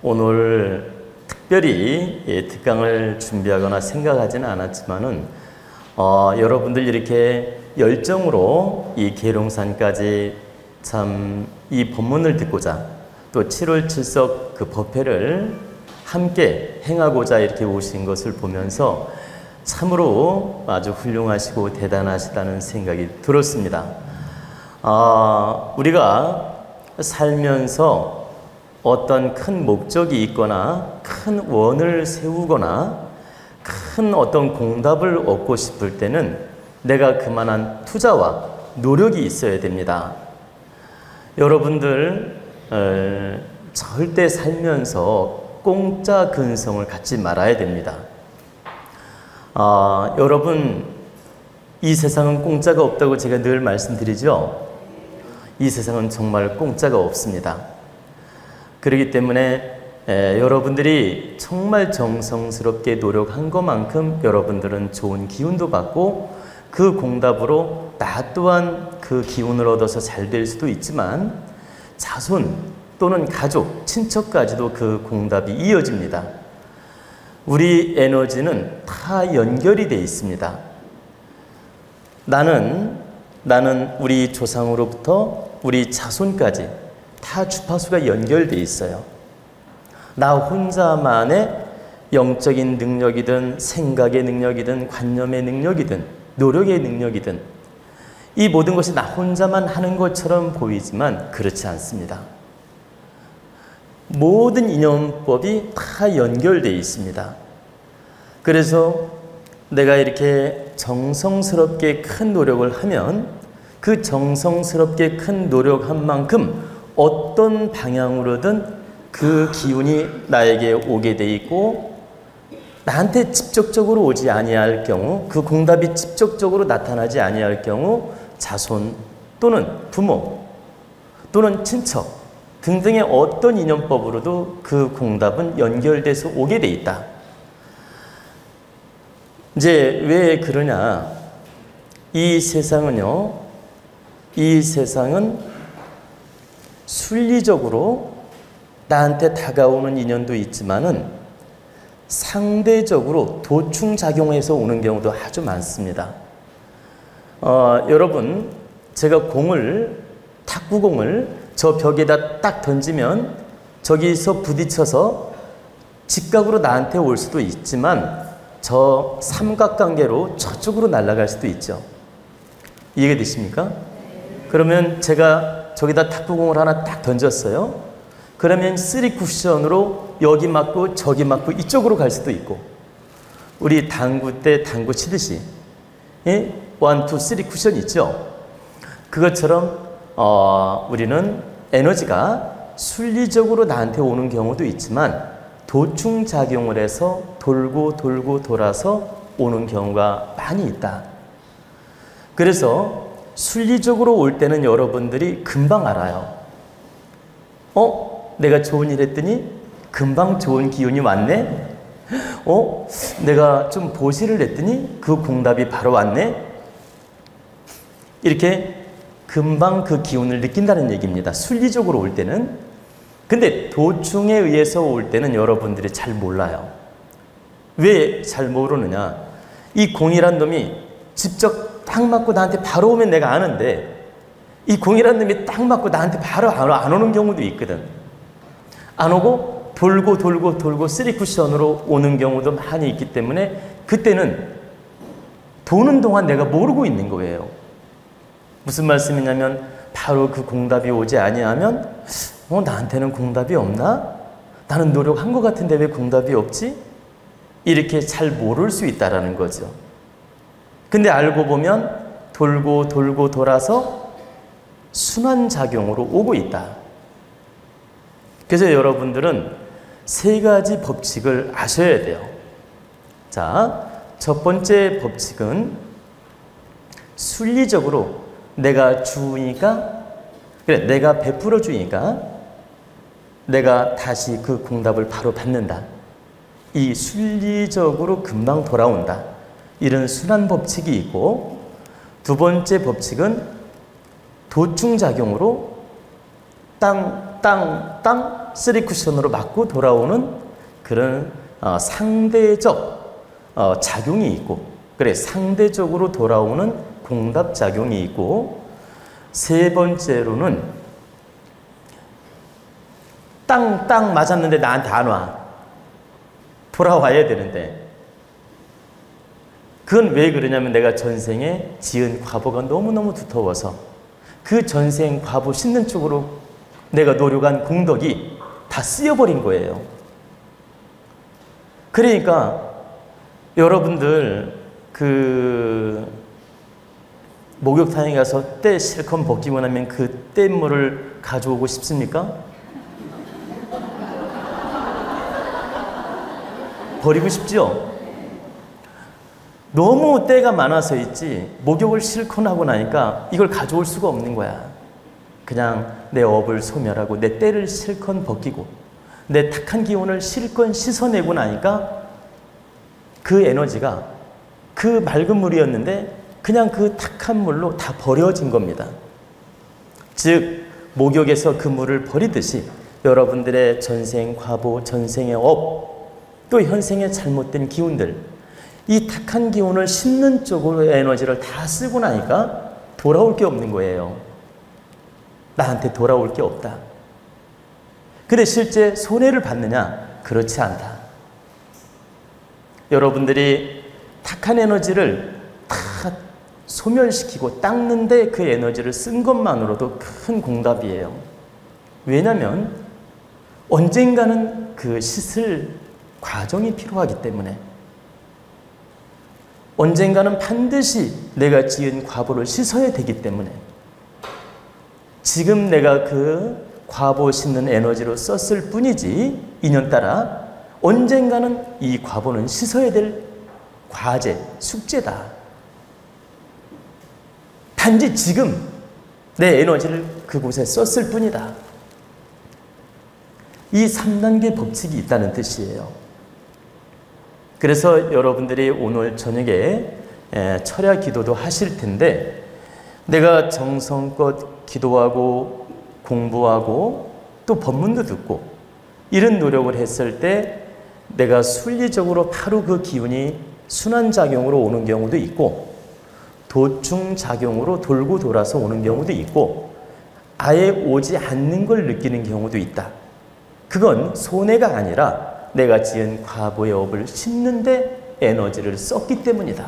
오늘 특별히 특강을 준비하거나 생각하지는 않았지만은 여러분들 이렇게 열정으로 이 계룡산까지 참 이 법문을 듣고자 또 7월 7석 그 법회를 함께 행하고자 이렇게 오신 것을 보면서 참으로 아주 훌륭하시고 대단하시다는 생각이 들었습니다. 우리가 살면서 어떤 큰 목적이 있거나 큰 원을 세우거나 큰 어떤 공답을 얻고 싶을 때는 내가 그만한 투자와 노력이 있어야 됩니다. 여러분들 절대 살면서 공짜 근성을 갖지 말아야 됩니다. 여러분 이 세상은 공짜가 없다고 제가 늘 말씀드리죠. 이 세상은 정말 공짜가 없습니다. 그렇기 때문에 여러분들이 정말 정성스럽게 노력한 것만큼 여러분들은 좋은 기운도 받고 그 공답으로 나 또한 그 기운을 얻어서 잘 될 수도 있지만 자손 또는 가족, 친척까지도 그 공답이 이어집니다. 우리 에너지는 다 연결이 되어 있습니다. 나는 우리 조상으로부터 우리 자손까지 다 주파수가 연결되어 있어요. 나 혼자만의 영적인 능력이든 생각의 능력이든 관념의 능력이든 노력의 능력이든 이 모든 것이 나 혼자만 하는 것처럼 보이지만 그렇지 않습니다. 모든 인연법이 다 연결되어 있습니다. 그래서 내가 이렇게 정성스럽게 큰 노력을 하면 그 정성스럽게 큰 노력한 만큼 어떤 방향으로든 그 기운이 나에게 오게 돼 있고 나한테 직접적으로 오지 아니할 경우 그 공답이 직접적으로 나타나지 아니할 경우 자손 또는 부모 또는 친척 등등의 어떤 인연법으로도 그 공답은 연결돼서 오게 돼 있다. 이제 왜 그러냐? 이 세상은요, 이 세상은 순리적으로 나한테 다가오는 인연도 있지만은 상대적으로 도충작용해서 오는 경우도 아주 많습니다. 여러분, 제가 탁구공을 저 벽에다 딱 던지면 저기서 부딪혀서 직각으로 나한테 올 수도 있지만 저 삼각관계로 저쪽으로 날아갈 수도 있죠. 이해가 되십니까? 그러면 제가 저기다 탁구공을 하나 딱 던졌어요. 그러면 3쿠션으로 여기 맞고 저기 맞고 이쪽으로 갈 수도 있고 우리 당구 때 당구 치듯이 1, 2, 3 쿠션 있죠. 그것처럼 우리는 에너지가 순리적으로 나한테 오는 경우도 있지만 도충작용을 해서 돌고 돌고 돌아서 오는 경우가 많이 있다. 그래서 순리적으로 올 때는 여러분들이 금방 알아요. 내가 좋은 일 했더니 금방 좋은 기운이 왔네? 내가 좀 보시를 했더니 그 공답이 바로 왔네? 이렇게 금방 그 기운을 느낀다는 얘기입니다. 순리적으로 올 때는. 근데 도충에 의해서 올 때는 여러분들이 잘 몰라요. 왜 잘 모르느냐? 이 공이란 놈이 직접 딱 맞고 나한테 바로 오면 내가 아는데 이 공이란 놈이 딱 맞고 나한테 바로 안 오는 경우도 있거든. 안 오고 돌고 돌고 돌고 3쿠션으로 오는 경우도 많이 있기 때문에 그때는 도는 동안 내가 모르고 있는 거예요. 무슨 말씀이냐면 바로 그 공답이 오지 아니하면 나한테는 공답이 없나? 나는 노력한 것 같은데 왜 공답이 없지? 이렇게 잘 모를 수 있다는 거죠. 근데 알고 보면 돌고 돌고 돌아서 순환작용으로 오고 있다. 그래서 여러분들은 세 가지 법칙을 아셔야 돼요. 자, 첫 번째 법칙은 순리적으로 내가 주니까, 그래, 내가 베풀어 주니까 내가 다시 그 공답을 바로 받는다. 이 순리적으로 금방 돌아온다. 이런 순환 법칙이 있고, 두 번째 법칙은 도충작용으로 땅, 땅, 땅, 3쿠션으로 맞고 돌아오는 그런 상대적 작용이 있고, 그래, 상대적으로 돌아오는 공답작용이 있고, 세 번째로는 땅, 땅 맞았는데 나한테 안 와. 돌아와야 되는데. 그건 왜 그러냐면 내가 전생에 지은 과보가 너무너무 두터워서 그 전생 과보 씻는 쪽으로 내가 노력한 공덕이 다 쓰여버린 거예요. 그러니까 여러분들 그 목욕탕에 가서 때 실컷 벗기고 나면 그 뗏물을 가져오고 싶습니까? 버리고 싶죠? 너무 때가 많아서 있지 목욕을 실컷 하고 나니까 이걸 가져올 수가 없는 거야. 그냥 내 업을 소멸하고 내 때를 실컷 벗기고 내 탁한 기운을 실컷 씻어내고 나니까 그 에너지가 그 맑은 물이었는데 그냥 그 탁한 물로 다 버려진 겁니다. 즉 목욕에서 그 물을 버리듯이 여러분들의 전생 과보, 전생의 업, 또 현생의 잘못된 기운들, 이 탁한 기운을 씻는 쪽으로 에너지를 다 쓰고 나니까 돌아올 게 없는 거예요. 나한테 돌아올 게 없다. 근데 실제 손해를 받느냐? 그렇지 않다. 여러분들이 탁한 에너지를 다 소멸시키고 닦는데 그 에너지를 쓴 것만으로도 큰 공답이에요. 왜냐하면 언젠가는 그 씻을 과정이 필요하기 때문에, 언젠가는 반드시 내가 지은 과보를 씻어야 되기 때문에, 지금 내가 그 과보 씻는 에너지로 썼을 뿐이지 인연 따라 언젠가는 이 과보는 씻어야 될 과제, 숙제다. 단지 지금 내 에너지를 그곳에 썼을 뿐이다. 이 3단계 법칙이 있다는 뜻이에요. 그래서 여러분들이 오늘 저녁에 철야 기도도 하실 텐데, 내가 정성껏 기도하고 공부하고 또 법문도 듣고 이런 노력을 했을 때 내가 순리적으로 바로 그 기운이 순환작용으로 오는 경우도 있고, 도충작용으로 돌고 돌아서 오는 경우도 있고, 아예 오지 않는 걸 느끼는 경우도 있다. 그건 손해가 아니라 내가 지은 과보의 업을 씻는데 에너지를 썼기 때문이다.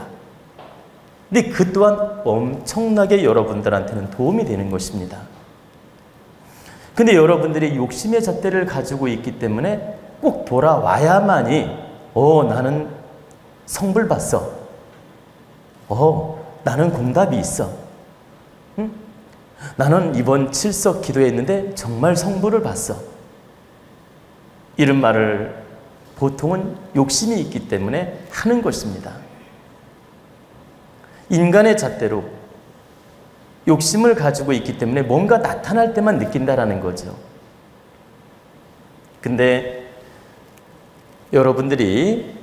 근데 그 또한 엄청나게 여러분들한테는 도움이 되는 것입니다. 근데 여러분들이 욕심의 잣대를 가지고 있기 때문에 꼭 돌아와야만이 나는 성불 봤어. 나는 공답이 있어. 응? 나는 이번 칠석 기도했는데 정말 성불을 봤어. 이런 말을 보통은 욕심이 있기 때문에 하는 것입니다. 인간의 잣대로 욕심을 가지고 있기 때문에 뭔가 나타날 때만 느낀다라는 거죠. 근데 여러분들이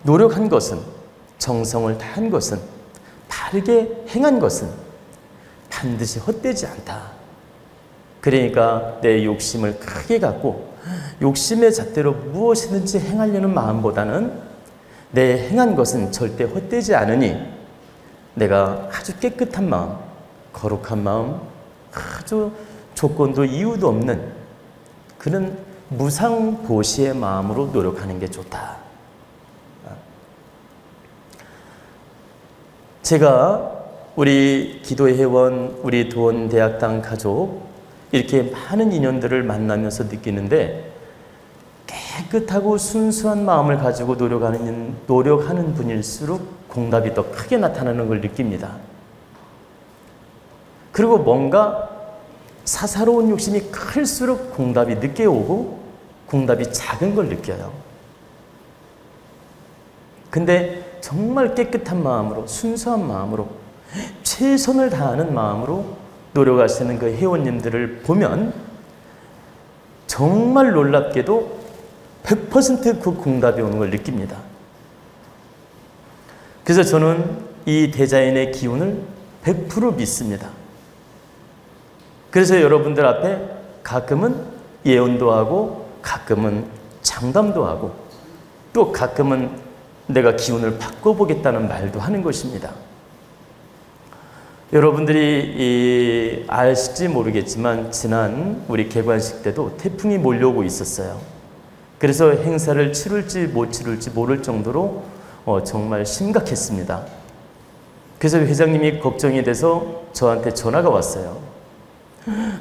노력한 것은, 정성을 다한 것은, 바르게 행한 것은 반드시 헛되지 않다. 그러니까 내 욕심을 크게 갖고 욕심의 잣대로 무엇이든지 행하려는 마음보다는 내 행한 것은 절대 헛되지 않으니 내가 아주 깨끗한 마음, 거룩한 마음, 아주 조건도 이유도 없는 그런 무상보시의 마음으로 노력하는 게 좋다. 제가 우리 기도의 회원, 우리 도원대학당 가족 이렇게 많은 인연들을 만나면서 느끼는데, 깨끗하고 순수한 마음을 가지고 노력하는 분일수록 공답이 더 크게 나타나는 걸 느낍니다. 그리고 뭔가 사사로운 욕심이 클수록 공답이 늦게 오고 공답이 작은 걸 느껴요. 근데 정말 깨끗한 마음으로, 순수한 마음으로, 최선을 다하는 마음으로 노력하시는 그 회원님들을 보면 정말 놀랍게도 100% 그 공답이 오는 걸 느낍니다. 그래서 저는 이 대자연의 기운을 100% 믿습니다. 그래서 여러분들 앞에 가끔은 예언도 하고 가끔은 장담도 하고 또 가끔은 내가 기운을 바꿔보겠다는 말도 하는 것입니다. 여러분들이 아실지 모르겠지만 지난 우리 개관식 때도 태풍이 몰려오고 있었어요. 그래서 행사를 치룰지 못 치룰지 모를 정도로 정말 심각했습니다. 그래서 회장님이 걱정이 돼서 저한테 전화가 왔어요.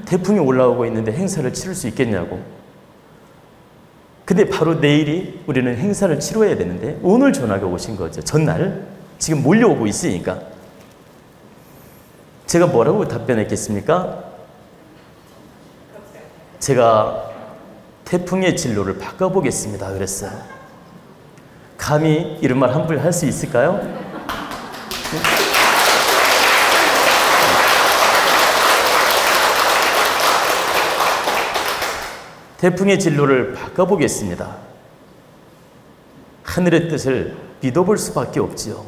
태풍이 올라오고 있는데 행사를 치를 수 있겠냐고. 근데 바로 내일이 우리는 행사를 치러야 되는데 오늘 전화가 오신 거죠. 전날 지금 몰려오고 있으니까. 제가 뭐라고 답변했겠습니까? 제가 태풍의 진로를 바꿔보겠습니다 그랬어요. 감히 이런 말 함부로 할 수 있을까요? 태풍의 진로를 바꿔보겠습니다. 하늘의 뜻을 믿어볼 수밖에 없지요.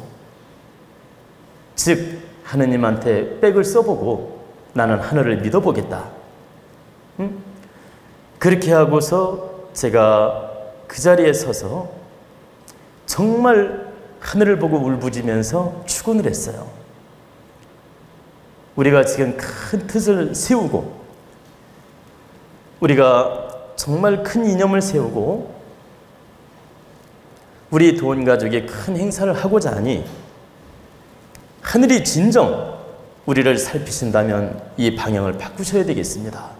즉 하느님한테 백을 써보고 나는 하늘을 믿어보겠다. 그렇게 하고서 제가 그 자리에 서서 정말 하늘을 보고 울부짖으면서 축원을 했어요. 우리가 지금 큰 뜻을 세우고 우리가 정말 큰 이념을 세우고 우리 돈 가족이 큰 행사를 하고자 하니 하늘이 진정 우리를 살피신다면 이 방향을 바꾸셔야 되겠습니다.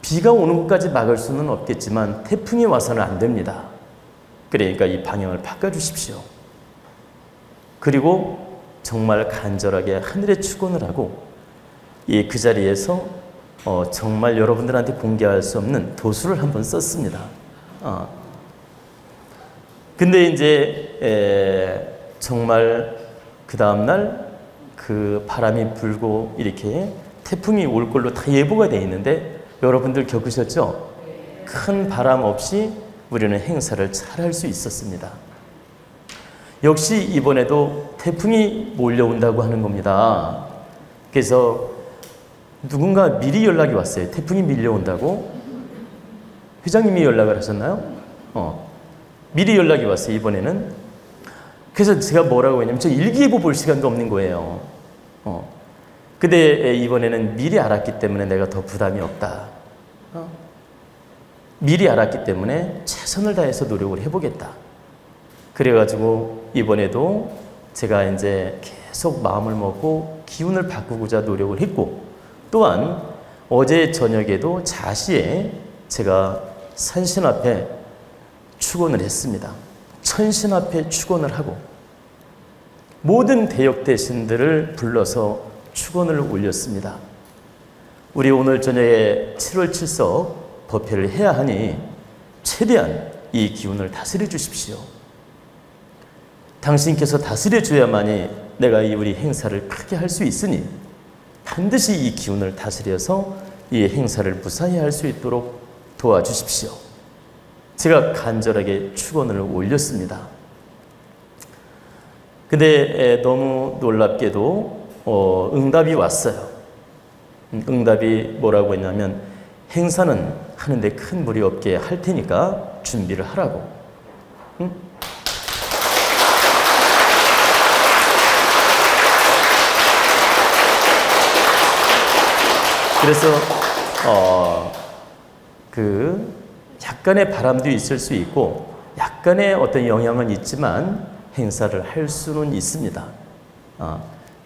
비가 오는 것까지 막을 수는 없겠지만 태풍이 와서는 안 됩니다. 그러니까 이 방향을 바꿔주십시오. 그리고 정말 간절하게 하늘에 축원을 하고 그 자리에서 정말 여러분들한테 공개할 수 없는 도수를 한번 썼습니다. 근데 이제 정말 그 다음날 그 바람이 불고 이렇게 태풍이 올 걸로 다 예보가 되어 있는데 여러분들 겪으셨죠? 큰 바람 없이 우리는 행사를 잘 할 수 있었습니다. 역시 이번에도 태풍이 몰려온다고 하는 겁니다. 그래서 누군가 미리 연락이 왔어요. 태풍이 밀려온다고. 회장님이 연락을 하셨나요? 미리 연락이 왔어요, 이번에는. 그래서 제가 뭐라고 했냐면 저 일기예보 볼 시간도 없는 거예요. 근데 이번에는 미리 알았기 때문에 내가 더 부담이 없다. 미리 알았기 때문에 최선을 다해서 노력을 해보겠다. 그래가지고 이번에도 제가 이제 계속 마음을 먹고 기운을 바꾸고자 노력을 했고 또한 어제 저녁에도 자시에 제가 산신 앞에 축원을 했습니다. 천신 앞에 축원을 하고 모든 대역대신들을 불러서 축원을 올렸습니다. 우리 오늘 저녁에 7월 7석 법회를 해야 하니 최대한 이 기운을 다스려 주십시오. 당신께서 다스려 줘야만이 내가 이 우리 행사를 크게 할 수 있으니 반드시 이 기운을 다스려서 이 행사를 무사히 할 수 있도록 도와주십시오. 제가 간절하게 축원을 올렸습니다. 근데 너무 놀랍게도 응답이 왔어요. 응답이 뭐라고 했냐면 행사는 하는데 큰 무리 없게 할 테니까 준비를 하라고. 그래서 약간의 바람도 있을 수 있고 약간의 어떤 영향은 있지만 행사를 할 수는 있습니다.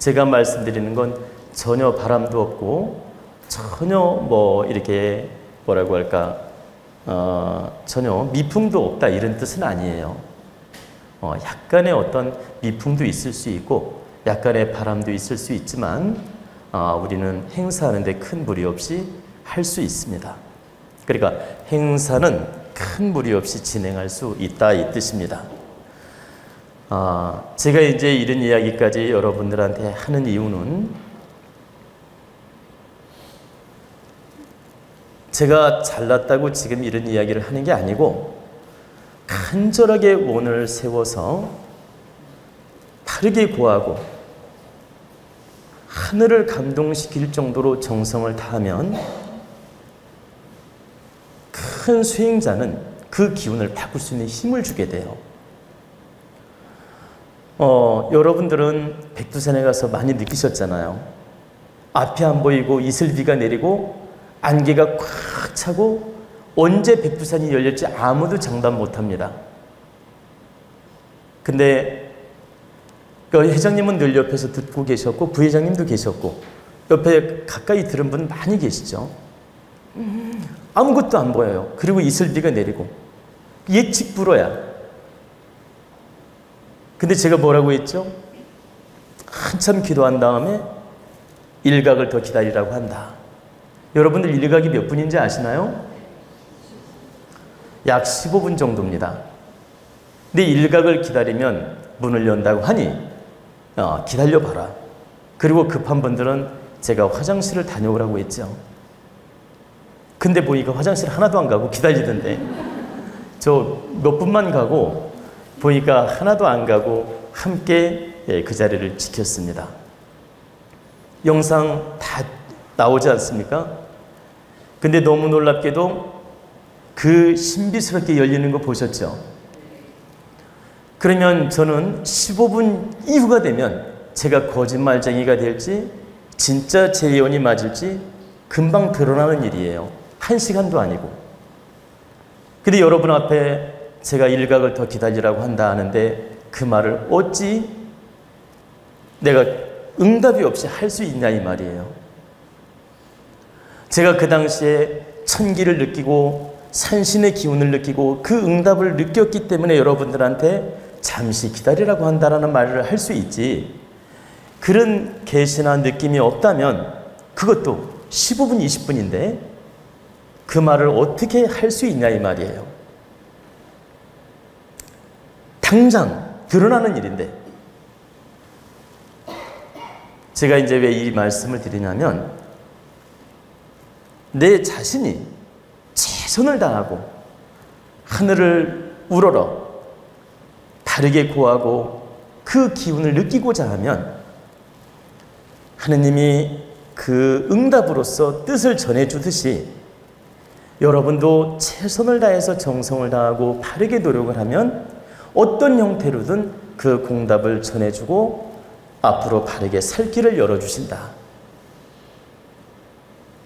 제가 말씀드리는 건 전혀 바람도 없고 전혀 뭐 이렇게 뭐라고 할까 전혀 미풍도 없다 이런 뜻은 아니에요. 약간의 어떤 미풍도 있을 수 있고 약간의 바람도 있을 수 있지만 우리는 행사하는데 큰 무리 없이 할 수 있습니다. 그러니까 행사는 큰 무리 없이 진행할 수 있다 이 뜻입니다. 제가 이제 이런 이야기까지 여러분들한테 하는 이유는 제가 잘났다고 지금 이런 이야기를 하는 게 아니고 간절하게 원을 세워서 바르게 고하고 하늘을 감동시킬 정도로 정성을 다하면 큰 수행자는 그 기운을 바꿀 수 있는 힘을 주게 돼요. 여러분들은 백두산에 가서 많이 느끼셨잖아요. 앞이 안 보이고 이슬비가 내리고 안개가 꽉 차고 언제 백두산이 열릴지 아무도 장담 못합니다. 근데 회장님은 늘 옆에서 듣고 계셨고 부회장님도 계셨고 옆에 가까이 들은 분 많이 계시죠. 아무것도 안 보여요. 그리고 이슬비가 내리고 예측 불허야. 근데 제가 뭐라고 했죠? 한참 기도한 다음에 일각을 더 기다리라고 한다. 여러분들 일각이 몇 분인지 아시나요? 약 15분 정도입니다. 근데 일각을 기다리면 문을 연다고 하니 기다려봐라. 그리고 급한 분들은 제가 화장실을 다녀오라고 했죠. 근데 보니까 화장실 하나도 안 가고 기다리던데 저 몇 분만 가고 보니까 하나도 안 가고 함께 그 자리를 지켰습니다. 영상 다 나오지 않습니까? 근데 너무 놀랍게도 그 신비스럽게 열리는 거 보셨죠? 그러면 저는 15분 이후가 되면 제가 거짓말쟁이가 될지 진짜 제 예언이 맞을지 금방 드러나는 일이에요. 1시간도 아니고. 근데 여러분 앞에 제가 일각을 더 기다리라고 한다 하는데 그 말을 어찌 내가 응답이 없이 할 수 있냐 이 말이에요. 제가 그 당시에 천기를 느끼고 산신의 기운을 느끼고 그 응답을 느꼈기 때문에 여러분들한테 잠시 기다리라고 한다라는 말을 할 수 있지, 그런 계시나 느낌이 없다면 그것도 15분 20분인데 그 말을 어떻게 할 수 있냐 이 말이에요. 당장 드러나는 일인데, 제가 이제 왜 이 말씀을 드리냐면 내 자신이 최선을 다하고 하늘을 우러러 다르게 구하고 그 기운을 느끼고자 하면 하느님이 그 응답으로서 뜻을 전해주듯이 여러분도 최선을 다해서 정성을 다하고 바르게 노력을 하면 어떤 형태로든 그 공답을 전해주고 앞으로 바르게 살 길을 열어주신다.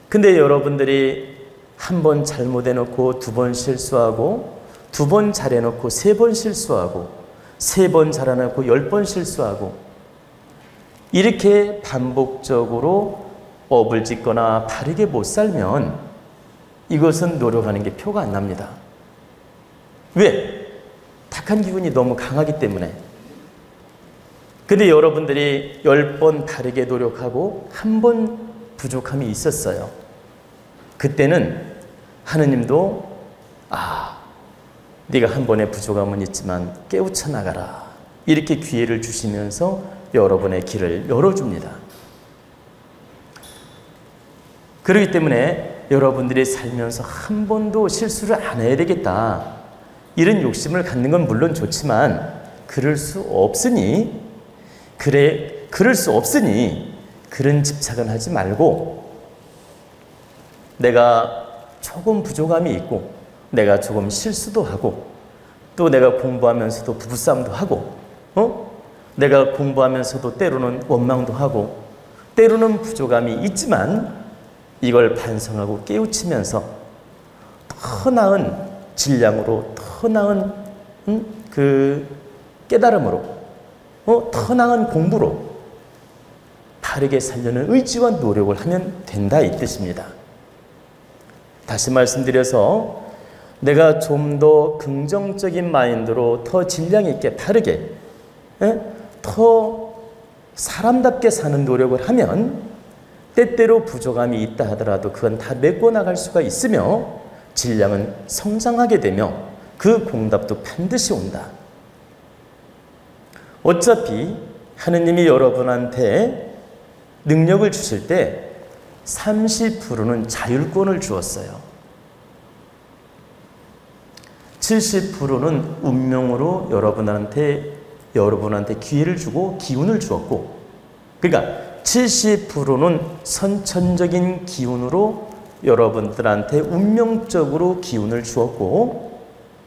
근데 여러분들이 한 번 잘못해놓고 두 번 실수하고 두 번 잘해놓고 세 번 실수하고 세 번 잘해놓고 10번 실수하고 이렇게 반복적으로 업을 짓거나 바르게 못 살면 이것은 노력하는 게 표가 안 납니다. 왜? 탁한 기운이 너무 강하기 때문에. 근데 여러분들이 10번 바르게 노력하고 한 번 부족함이 있었어요. 그때는 하느님도 네가 한 번의 부족함은 있지만 깨우쳐 나가라, 이렇게 기회를 주시면서 여러분의 길을 열어줍니다. 그렇기 때문에 여러분들이 살면서 한 번도 실수를 안 해야 되겠다, 이런 욕심을 갖는 건 물론 좋지만 그럴 수 없으니 그런 집착은 하지 말고, 내가 조금 부족함이 있고 내가 조금 실수도 하고 또 내가 공부하면서도 부부싸움도 하고 내가 공부하면서도 때로는 원망도 하고 때로는 부족함이 있지만 이걸 반성하고 깨우치면서 더 나은 질량으로, 더 나은 그 깨달음으로, 더 나은 공부로 바르게 살려는 의지와 노력을 하면 된다 이 뜻입니다. 다시 말씀드려서 내가 좀 더 긍정적인 마인드로 더 질량 있게 바르게 더 사람답게 사는 노력을 하면 때때로 부족함이 있다 하더라도 그건 다 메꿔나갈 수가 있으며 질량은 성장하게 되며 그 공답도 반드시 온다. 어차피 하느님이 여러분한테 능력을 주실 때 30%는 자율권을 주었어요. 70%는 운명으로 여러분한테 기회를 주고 기운을 주었고, 그러니까 70%는 선천적인 기운으로 여러분들한테 운명적으로 기운을 주었고,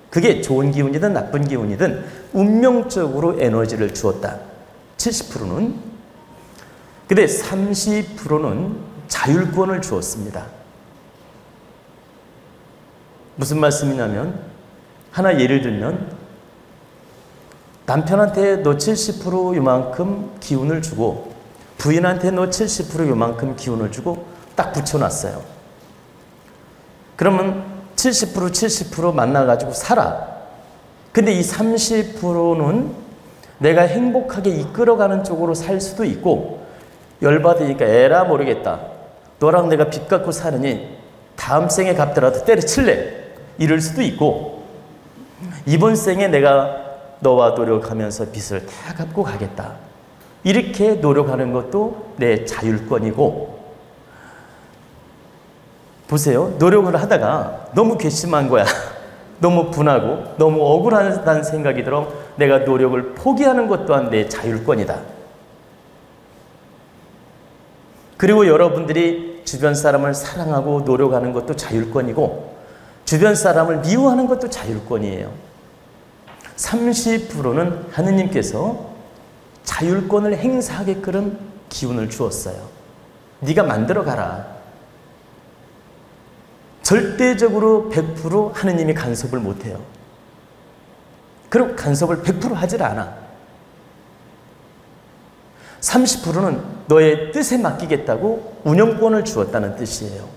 그게 좋은 기운이든 나쁜 기운이든 운명적으로 에너지를 주었다. 70%는. 근데 30%는 자율권을 주었습니다. 무슨 말씀이냐면, 하나 예를 들면 남편한테 너 70% 요만큼 기운을 주고 부인한테 너 70% 요만큼 기운을 주고 딱 붙여놨어요. 그러면 70% 70% 만나가지고 살아. 근데 이 30%는 내가 행복하게 이끌어가는 쪽으로 살 수도 있고, 열받으니까 에라 모르겠다, 너랑 내가 빚 갖고 사느니 다음 생에 갚더라도 때려칠래, 이럴 수도 있고, 이번 생에 내가 너와 노력하면서 빚을 다 갚고 가겠다, 이렇게 노력하는 것도 내 자율권이고, 보세요. 노력을 하다가 너무 괘씸한 거야. 너무 분하고 너무 억울하다는 생각이 들어 내가 노력을 포기하는 것 또한 내 자율권이다. 그리고 여러분들이 주변 사람을 사랑하고 노력하는 것도 자율권이고, 주변 사람을 미워하는 것도 자율권이에요. 30%는 하느님께서 자율권을 행사하게끔 기운을 주었어요. 네가 만들어 가라. 절대적으로 100% 하느님이 간섭을 못해요. 그리고 간섭을 100% 하질 않아. 30%는 너의 뜻에 맡기겠다고 운영권을 주었다는 뜻이에요.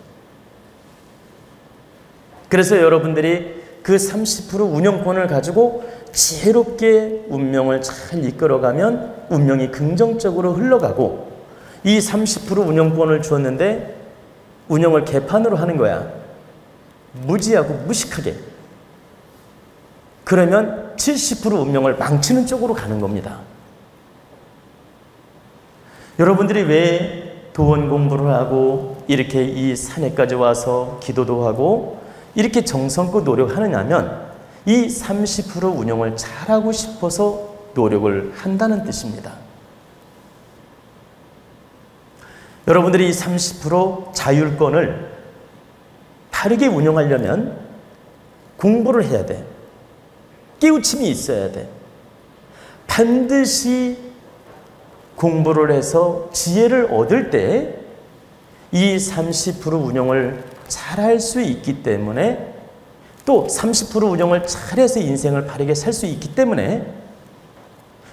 그래서 여러분들이 그 30% 운영권을 가지고 지혜롭게 운명을 잘 이끌어가면 운명이 긍정적으로 흘러가고, 이 30% 운영권을 주었는데 운영을 개판으로 하는 거야. 무지하고 무식하게. 그러면 70% 운명을 망치는 쪽으로 가는 겁니다. 여러분들이 왜 도원 공부를 하고 이렇게 이 산에까지 와서 기도도 하고 이렇게 정성껏 노력하느냐면, 이 30% 운영을 잘하고 싶어서 노력을 한다는 뜻입니다. 여러분들이 이 30% 자율권을 바르게 운영하려면 공부를 해야 돼. 깨우침이 있어야 돼. 반드시 공부를 해서 지혜를 얻을 때 이 30% 운영을 잘할 수 있기 때문에, 또 30% 운영을 잘해서 인생을 바르게 살 수 있기 때문에,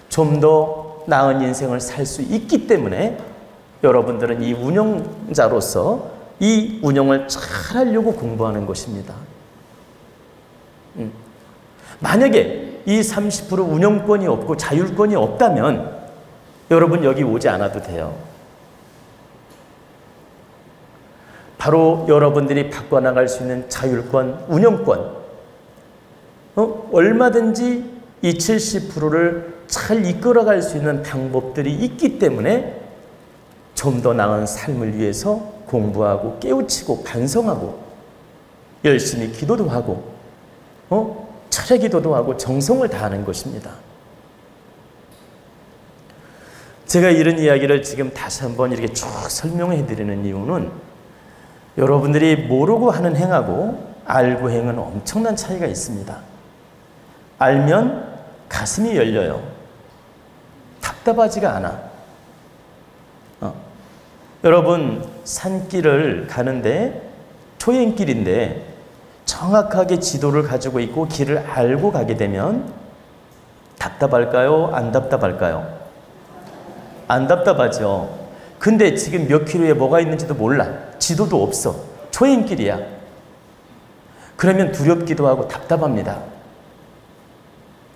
좀 더 나은 인생을 살 수 있기 때문에 여러분들은 이 운영자로서 이 운영을 잘하려고 공부하는 것입니다. 만약에 이 30% 운영권이 없고 자율권이 없다면 여러분 여기 오지 않아도 돼요. 바로 여러분들이 바꿔나갈 수 있는 자율권, 운영권, 얼마든지 이 70%를 잘 이끌어갈 수 있는 방법들이 있기 때문에 좀 더 나은 삶을 위해서 공부하고 깨우치고 반성하고 열심히 기도도 하고 철회 기도도 하고 정성을 다하는 것입니다. 제가 이런 이야기를 지금 다시 한번 이렇게 쭉 설명해 드리는 이유는, 여러분들이 모르고 하는 행하고 알고 행은 엄청난 차이가 있습니다. 알면 가슴이 열려요. 답답하지가 않아. 여러분, 산길을 가는데 초행길인데 정확하게 지도를 가지고 있고 길을 알고 가게 되면 답답할까요? 안 답답할까요? 안 답답하죠. 근데 지금 몇 킬로에 뭐가 있는지도 몰라. 지도도 없어. 초행길이야. 그러면 두렵기도 하고 답답합니다.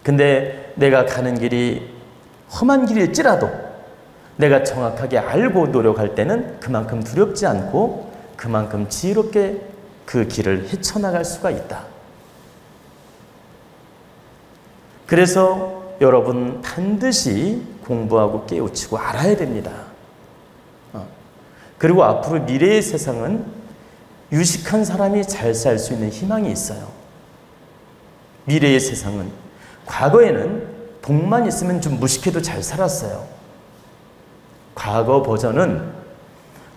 근데 내가 가는 길이 험한 길일지라도 내가 정확하게 알고 노력할 때는 그만큼 두렵지 않고 그만큼 지혜롭게 그 길을 헤쳐나갈 수가 있다. 그래서 여러분 반드시 공부하고 깨우치고 알아야 됩니다. 그리고 앞으로 미래의 세상은 유식한 사람이 잘 살 수 있는 희망이 있어요. 미래의 세상은, 과거에는 복만 있으면 좀 무식해도 잘 살았어요. 과거 버전은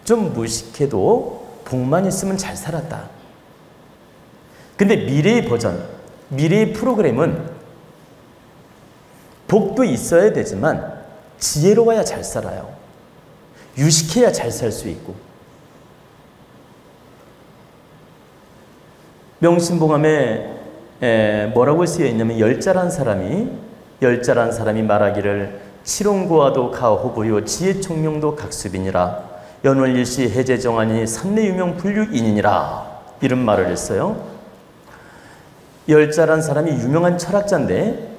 좀 무식해도 복만 있으면 잘 살았다. 근데 미래의 버전, 미래의 프로그램은 복도 있어야 되지만 지혜로워야 잘 살아요. 유식해야 잘 살 수 있고. 명심보감에 뭐라고 쓰여 있냐면 열자란 사람이 말하기를 칠홍고와도 가호부요 지혜총명도 각수빈이라 연월일시 해제정하니 산내유명 불류인이니라 이런 말을 했어요. 열자란 사람이 유명한 철학자인데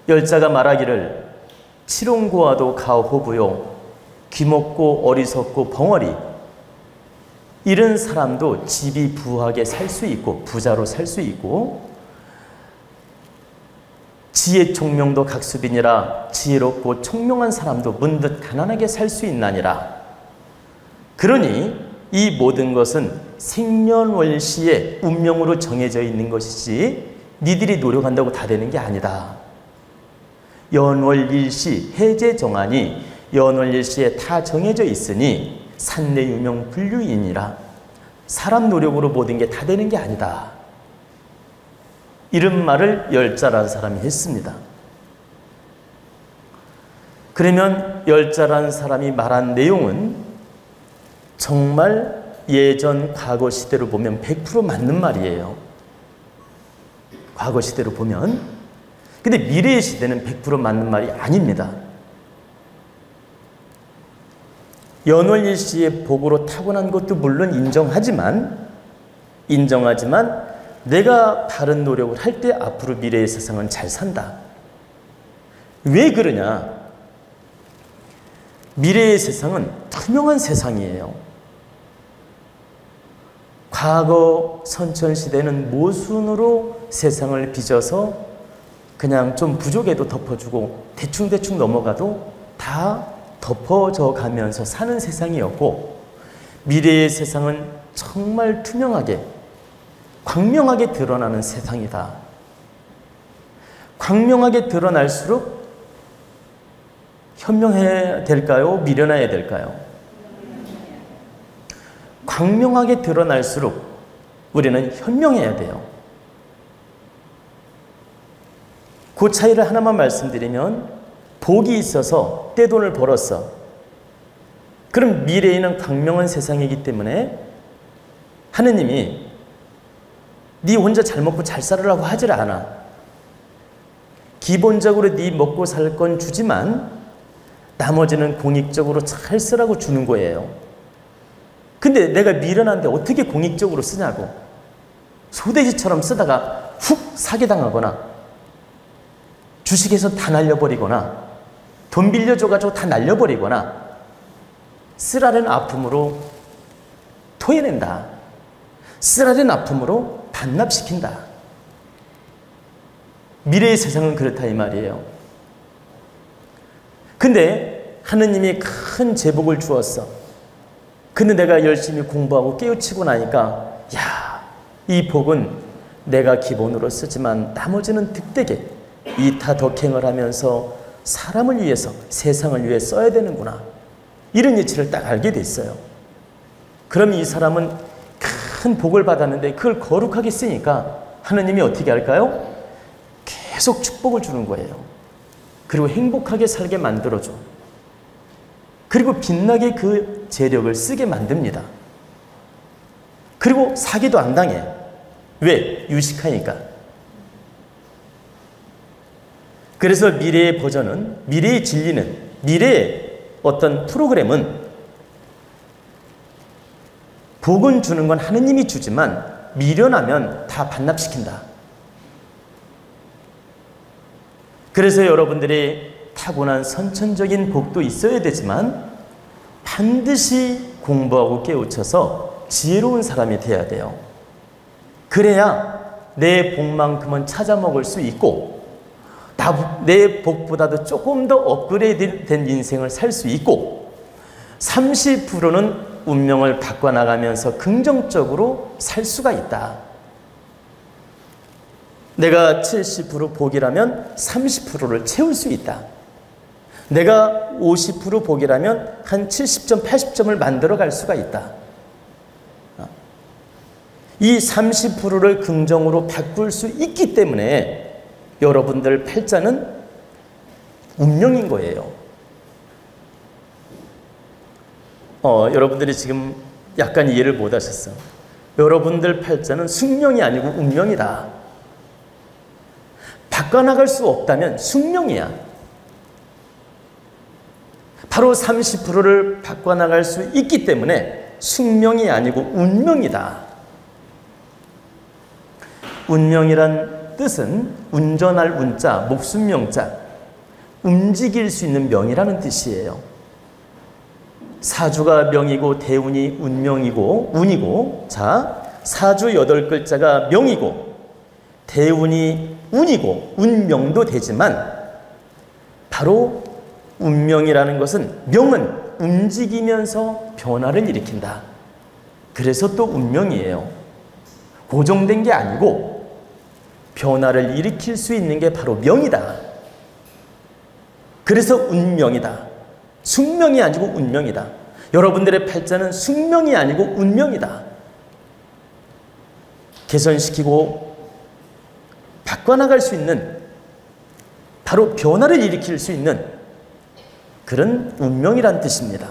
열자가 말하기를 칠홍고와도 가호부요 귀먹고 어리석고 벙어리 이런 사람도 집이 부하게 살 수 있고 부자로 살 수 있고 지혜 총명도 각수빈이라 지혜롭고 총명한 사람도 문득 가난하게 살 수 있나니라. 그러니 이 모든 것은 생년월시의 운명으로 정해져 있는 것이지 니들이 노력한다고 다 되는 게 아니다. 연월일시 해제정하니 연월일시에 다 정해져 있으니 산내유명 불류인이라. 사람 노력으로 모든 게 다 되는 게 아니다. 이런 말을 열자라는 사람이 했습니다. 그러면 열자라는 사람이 말한 내용은 정말 예전 과거 시대로 보면 100% 맞는 말이에요. 과거 시대로 보면. 근데 미래의 시대는 100% 맞는 말이 아닙니다. 연월일시의 복으로 타고난 것도 물론 인정하지만 내가 바른 노력을 할 때 앞으로 미래의 세상은 잘 산다. 왜 그러냐? 미래의 세상은 투명한 세상이에요. 과거 선천시대는 모순으로 세상을 빚어서 그냥 좀 부족해도 덮어주고 대충 넘어가도 다 덮어져 가면서 사는 세상이었고 미래의 세상은 정말 투명하게 광명하게 드러나는 세상이다. 광명하게 드러날수록 현명해야 될까요? 미련해야 될까요? 광명하게 드러날수록 우리는 현명해야 돼요. 그 차이를 하나만 말씀드리면 복이 있어서 떼돈을 벌었어. 그럼 미래에는 광명한 세상이기 때문에 하느님이 네 혼자 잘 먹고 잘 살으라고 하질 않아. 기본적으로 네 먹고 살 건 주지만 나머지는 공익적으로 잘 쓰라고 주는 거예요. 근데 내가 미련한데 어떻게 공익적으로 쓰냐고. 소돼지처럼 쓰다가 훅 사기당하거나 주식에서 다 날려버리거나 돈 빌려줘가지고 다 날려버리거나 쓰라린 아픔으로 토해낸다. 쓰라린 아픔으로 반납시킨다. 미래의 세상은 그렇다 이 말이에요. 근데 하느님이 큰 제복을 주었어. 근데 내가 열심히 공부하고 깨우치고 나니까 야, 이 복은 내가 기본으로 쓰지만 나머지는 득되게 이타덕행을 하면서 사람을 위해서 세상을 위해 써야 되는구나. 이런 이치를 딱 알게 됐어요. 그럼 이 사람은 큰 복을 받았는데 그걸 거룩하게 쓰니까 하느님이 어떻게 할까요? 계속 축복을 주는 거예요. 그리고 행복하게 살게 만들어줘. 그리고 빛나게 그 재력을 쓰게 만듭니다. 그리고 사기도 안 당해. 왜? 유식하니까. 그래서 미래의 버전은, 미래의 진리는, 미래의 어떤 프로그램은 복은 주는 건 하느님이 주지만 미련하면 다 반납시킨다. 그래서 여러분들이 타고난 선천적인 복도 있어야 되지만 반드시 공부하고 깨우쳐서 지혜로운 사람이 돼야 돼요. 그래야 내 복만큼은 찾아 먹을 수 있고 내 복보다도 조금 더 업그레이드 된 인생을 살 수 있고 30%는 운명을 바꿔나가면서 긍정적으로 살 수가 있다. 내가 70% 복이라면 30%를 채울 수 있다. 내가 50% 복이라면 한 70점, 80점을 만들어 갈 수가 있다. 이 30%를 긍정으로 바꿀 수 있기 때문에 여러분들 팔자는 운명인 거예요. 여러분들이 지금 약간 이해를 못 하셨어. 여러분들 팔자는 숙명이 아니고 운명이다. 바꿔나갈 수 없다면 숙명이야. 바로 30%를 바꿔나갈 수 있기 때문에 숙명이 아니고 운명이다. 운명이란 뜻은 운전할 운자, 목숨 명자, 움직일 수 있는 명이라는 뜻이에요. 사주가 명이고 대운이 운이고, 자, 사주 8글자가 명이고 대운이 운이고 운명도 되지만 바로 운명이라는 것은 명은 움직이면서 변화를 일으킨다. 그래서 또 운명이에요. 고정된 게 아니고 변화를 일으킬 수 있는 게 바로 명이다. 그래서 운명이다. 숙명이 아니고 운명이다. 여러분들의 팔자는 숙명이 아니고 운명이다. 개선시키고 바꿔나갈 수 있는, 바로 변화를 일으킬 수 있는 그런 운명이란 뜻입니다.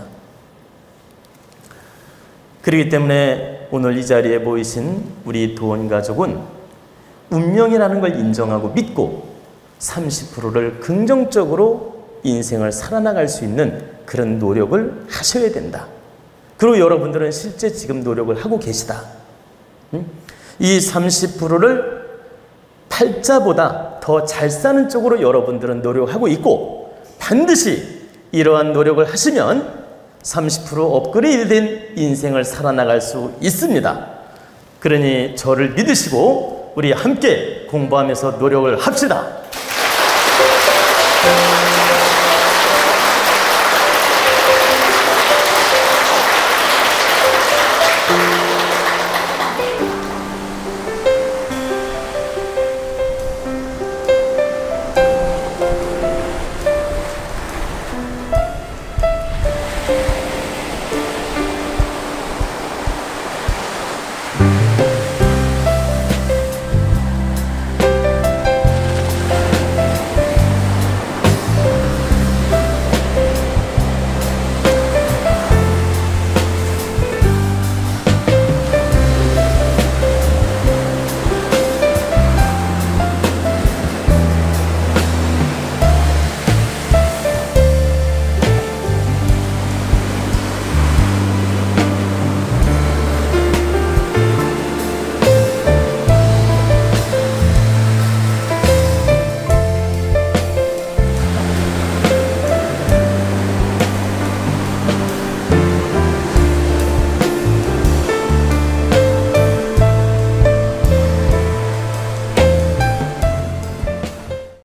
그렇기 때문에 오늘 이 자리에 모이신 우리 도원가족은 운명이라는 걸 인정하고 믿고 30%를 긍정적으로 인생을 살아나갈 수 있는 그런 노력을 하셔야 된다. 그리고 여러분들은 실제 지금 노력을 하고 계시다. 이 30%를 팔자보다 더 잘 사는 쪽으로 여러분들은 노력하고 있고, 반드시 이러한 노력을 하시면 30% 업그레이드된 인생을 살아나갈 수 있습니다. 그러니 저를 믿으시고 우리 함께 공부하면서 노력을 합시다.